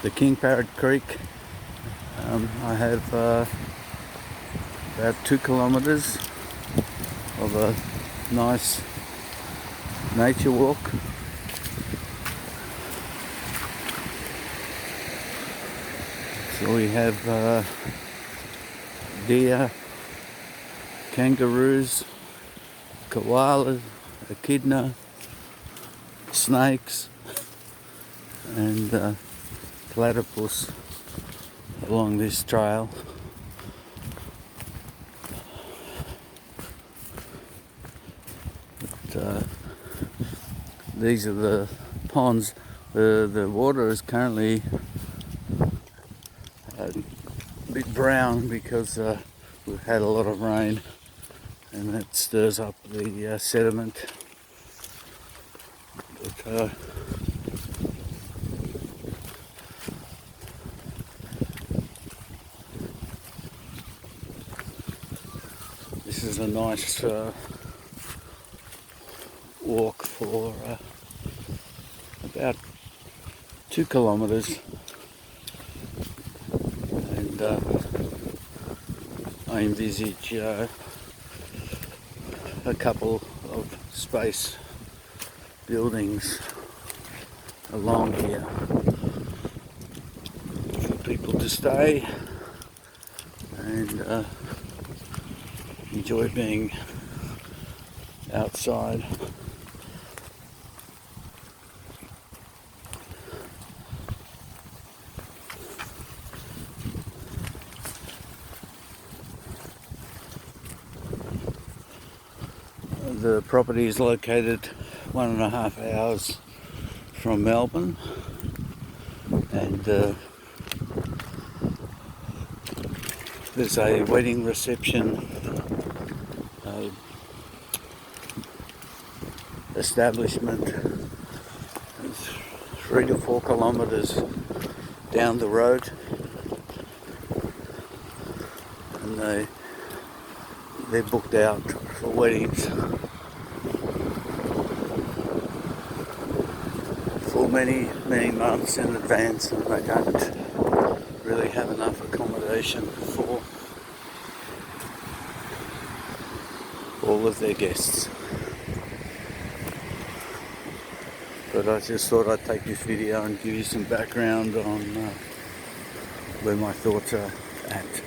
the King Parrot Creek. I have about 2 kilometres of a nice nature walk. So we have deer, kangaroos, koalas, echidna, snakes and platypus along this trail. But, these are the ponds. The water is currently a bit brown because we've had a lot of rain and that stirs up the sediment. But, this is a nice walk for about 2 kilometres, and I envisage a couple of space buildings along here for people to stay and enjoy being outside. The property is located 1.5 hours from Melbourne, and there's a wedding reception establishment 3 to 4 kilometres down the road, and they're booked out for weddings for many months in advance, and they don't really have enough accommodation for all of their guests. But I just thought I'd take this video and give you some background on where my thoughts are at.